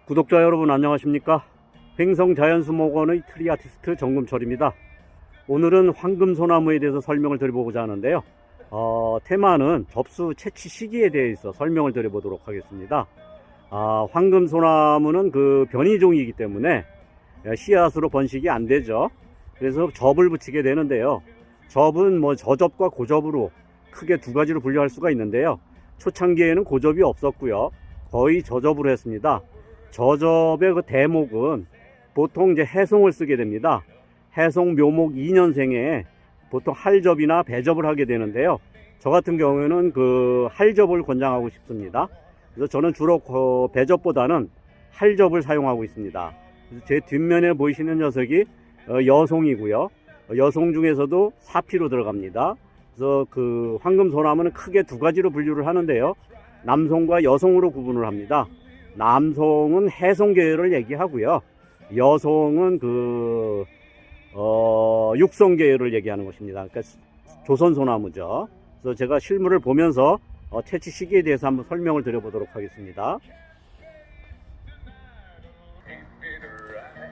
구독자 여러분 안녕하십니까? 횡성자연수목원의 트리 아티스트 정금철입니다. 오늘은 황금소나무에 대해서 설명을 드려보고자 하는데요. 테마는 접수 채취 시기에 대해서 설명을 드려보도록 하겠습니다. 황금소나무는 그 변이종이기 때문에 씨앗으로 번식이 안 되죠. 그래서 접을 붙이게 되는데요. 접은 저접과 고접으로 크게 두 가지로 분류할 수가 있는데요. 초창기에는 고접이 없었고요. 거의 저접으로 했습니다. 저접의 그 대목은 보통 이제 해송을 쓰게 됩니다. 해송 묘목 2년생에 보통 할접이나 배접을 하게 되는데요. 저 같은 경우에는 그 할접을 권장하고 싶습니다. 그래서 저는 주로 배접보다는 할접을 사용하고 있습니다. 그래서 제 뒷면에 보이시는 녀석이 여송이고요. 여송 중에서도 사피로 들어갑니다. 그래서 그 황금소나무는 크게 두 가지로 분류를 하는데요. 남송과 여송으로 구분을 합니다. 남송은 해송 계열을 얘기하고요. 여송은 육송 계열을 얘기하는 것입니다. 그러니까 조선소나무죠. 그래서 제가 실물을 보면서 채취 시기에 대해서 한번 설명을 드려보도록 하겠습니다.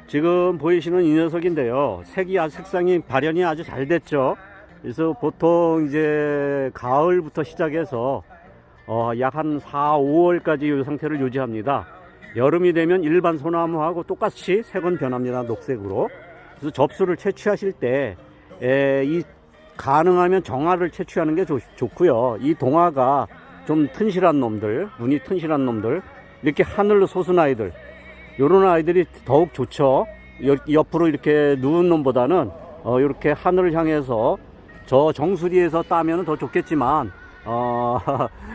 지금 보이시는 이 녀석인데요. 색상이 발현이 아주 잘 됐죠. 그래서 보통 이제 가을부터 시작해서 약 한 4, 5월까지 이 상태를 유지합니다. 여름이 되면 일반 소나무하고 똑같이 색은 변합니다. 녹색으로. 그래서 접수를 채취하실 때 가능하면 정화를 채취하는 게 좋고요. 이 동화가 좀 튼실한 놈들, 눈이 튼실한 놈들, 이렇게 하늘로 솟은 아이들, 요런 아이들이 더욱 좋죠. 옆으로 이렇게 누운 놈보다는 이렇게 하늘을 향해서 저 정수리에서 따면 더 좋겠지만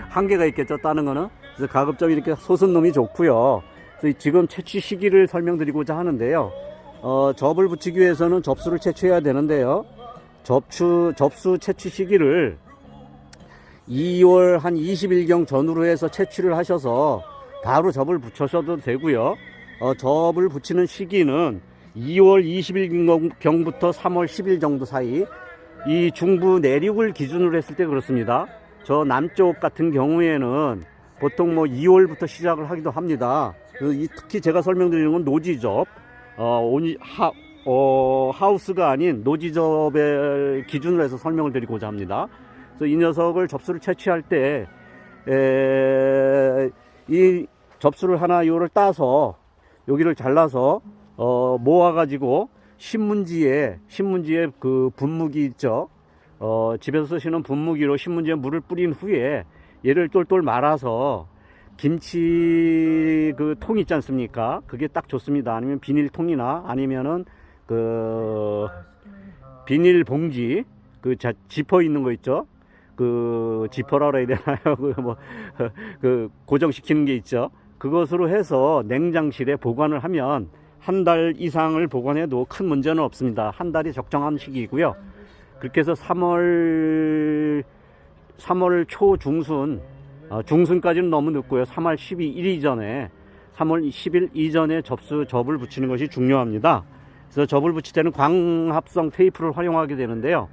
한계가 있겠죠, 따는 거는. 그래서 가급적 이렇게 솟은 놈이 좋고요. 그래서 지금 채취 시기를 설명드리고자 하는데요. 접을 붙이기 위해서는 접수를 채취해야 되는데요. 접수 채취 시기를 2월 한 20일경 전후로 해서 채취를 하셔서 바로 접을 붙여셔도 되고요. 접을 붙이는 시기는 2월 20일경부터 3월 10일 정도 사이, 이 중부 내륙을 기준으로 했을 때 그렇습니다. 저 남쪽 같은 경우에는 보통 2월부터 시작을 하기도 합니다. 특히 제가 설명드리는 건 노지접, 하우스가 아닌 노지접의 기준으로 해서 설명을 드리고자 합니다. 그래서 이 녀석을 접수를 채취할 때, 이 접수를 하나 요를 따서 여기를 잘라서 모아가지고 신문지에 그 분무기 있죠. 집에서 쓰시는 분무기로 신문지에 물을 뿌린 후에 얘를 똘똘 말아서 김치 그 통 있지 않습니까? 그게 딱 좋습니다. 아니면 비닐통이나 아니면은 그 비닐 봉지, 그 지퍼 있는 거 있죠? 그 지퍼라고 해야 되나요? 그 고정시키는 게 있죠? 그것으로 해서 냉장실에 보관을 하면 한 달 이상을 보관해도 큰 문제는 없습니다. 한 달이 적정한 시기이고요. 그렇게 해서 3월 초 중순, 중순까지는 너무 늦고요. 3월 12일 이전에, 3월 10일 이전에 접을 붙이는 것이 중요합니다. 그래서 접을 붙일 때는 광합성 테이프를 활용하게 되는데요.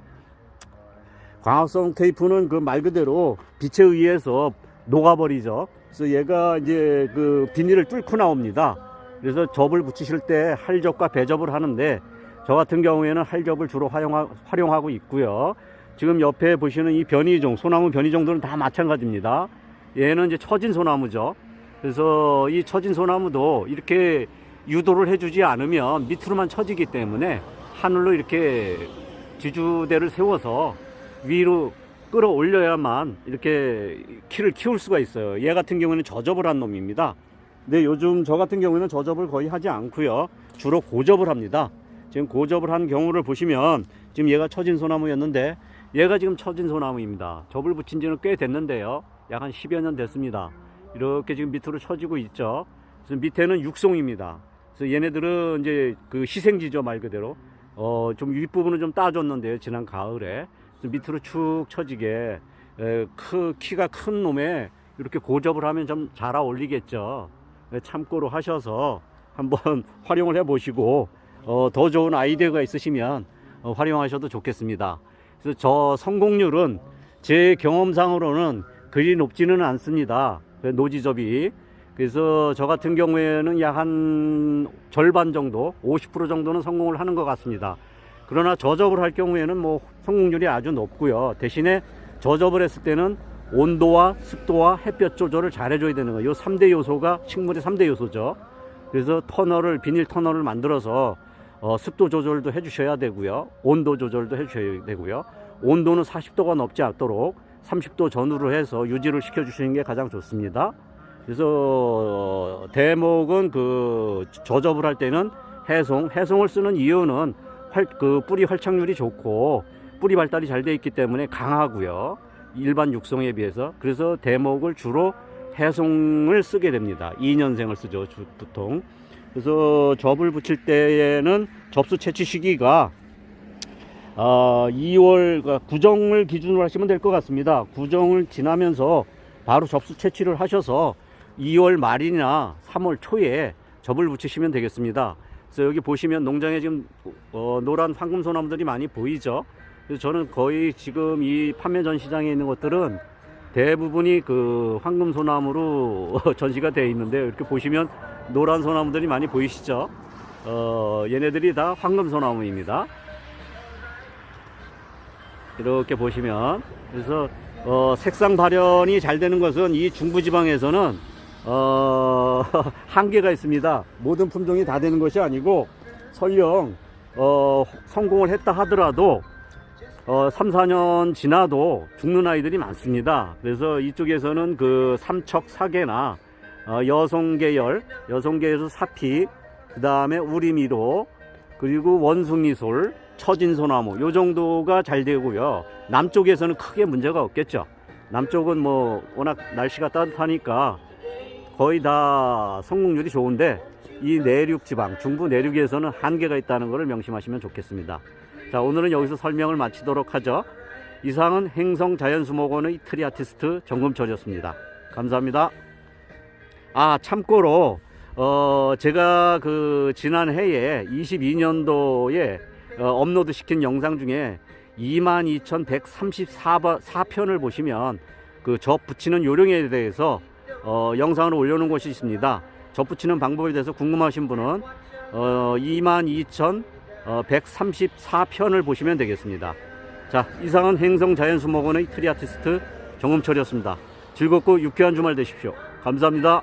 광합성 테이프는 그 말 그대로 빛에 의해서 녹아버리죠. 그래서 얘가 이제 그 비닐을 뚫고 나옵니다. 그래서 접을 붙이실 때 할접과 배접을 하는데, 저 같은 경우에는 할접을 주로 활용하고 있고요. 지금 옆에 보시는 이 변이종, 소나무 변이종들은 다 마찬가지입니다. 얘는 이제 처진 소나무죠. 그래서 이 처진 소나무도 이렇게 유도를 해주지 않으면 밑으로만 처지기 때문에 하늘로 이렇게 지주대를 세워서 위로 끌어올려야만 이렇게 키를 키울 수가 있어요. 얘 같은 경우에는 저접을 한 놈입니다. 근데 요즘 저 같은 경우에는 저접을 거의 하지 않고요. 주로 고접을 합니다. 지금 고접을 한 경우를 보시면 지금 얘가 처진 소나무였는데 얘가 지금 처진 소나무입니다. 접을 붙인 지는 꽤 됐는데요. 약 한 10여 년 됐습니다. 이렇게 지금 밑으로 처지고 있죠. 그래서 밑에는 육송입니다. 그래서 얘네들은 이제 그 희생지죠, 말 그대로. 좀 윗부분은 좀 따줬는데요, 지난 가을에. 그래서 밑으로 축 처지게 키가 큰 놈에 이렇게 고접을 하면 좀 자라 올리겠죠. 참고로 하셔서 한번 활용을 해 보시고 더 좋은 아이디어가 있으시면 활용하셔도 좋겠습니다. 그래서 저 성공률은 제 경험상으로는 그리 높지는 않습니다. 노지접이. 그래서 저 같은 경우에는 약 한 절반 정도, 50% 정도는 성공을 하는 것 같습니다. 그러나 저접을 할 경우에는 뭐 성공률이 아주 높고요. 대신에 저접을 했을 때는 온도와 습도와 햇볕 조절을 잘 해줘야 되는 거예요. 이 3대 요소가 식물의 3대 요소죠. 그래서 터널을, 비닐 터널을 만들어서 습도 조절도 해주셔야 되고요. 온도 조절도 해주셔야 되고요. 온도는 40도가 넘지 않도록 30도 전후로 해서 유지를 시켜주시는 게 가장 좋습니다. 그래서 대목은 그 저접을 할 때는 해송을 쓰는 이유는 뿌리 활착률이 좋고 뿌리 발달이 잘 되어 있기 때문에 강하고요. 일반 육성에 비해서. 그래서 대목을 주로 해송을 쓰게 됩니다. 2년생을 쓰죠, 보통. 그래서 접을 붙일 때에는 접수 채취 시기가 2월, 구정을 기준으로 하시면 될 것 같습니다. 구정을 지나면서 바로 접수 채취를 하셔서 2월 말이나 3월 초에 접을 붙이시면 되겠습니다. 그래서 여기 보시면 농장에 지금 노란 황금소나무들이 많이 보이죠. 그래서 저는 거의 지금 이 판매 전시장에 있는 것들은 대부분이 그 황금소나무로 전시가 되어 있는데, 이렇게 보시면 노란 소나무들이 많이 보이시죠. 얘네들이 다 황금소나무입니다. 이렇게 보시면. 그래서 색상 발현이 잘 되는 것은 이 중부지방에서는 한계가 있습니다. 모든 품종이 다 되는 것이 아니고, 설령 성공을 했다 하더라도 3, 4년 지나도 죽는 아이들이 많습니다. 그래서 이쪽에서는 그 삼척사계나 여성계에서 사피, 그 다음에 우리미로, 그리고 원숭이솔, 처진소나무, 요 정도가 잘 되고요. 남쪽에서는 크게 문제가 없겠죠. 남쪽은 뭐 워낙 날씨가 따뜻하니까 거의 다 성공률이 좋은데, 이 내륙 지방, 중부 내륙에서는 한계가 있다는 것을 명심하시면 좋겠습니다. 자, 오늘은 여기서 설명을 마치도록 하죠. 이상은 행성자연수목원의 트리아티스트 정금철이었습니다. 감사합니다. 참고로 제가 그 지난해에 22년도에 업로드 시킨 영상 중에 22,134편을 보시면 그 접 붙이는 요령에 대해서 영상을 올려놓은 것이 있습니다. 접 붙이는 방법에 대해서 궁금하신 분은 22,134편을 보시면 되겠습니다. 자, 이상은 행성자연수목원의 트리아티스트 정금철이었습니다. 즐겁고 유쾌한 주말 되십시오. 감사합니다.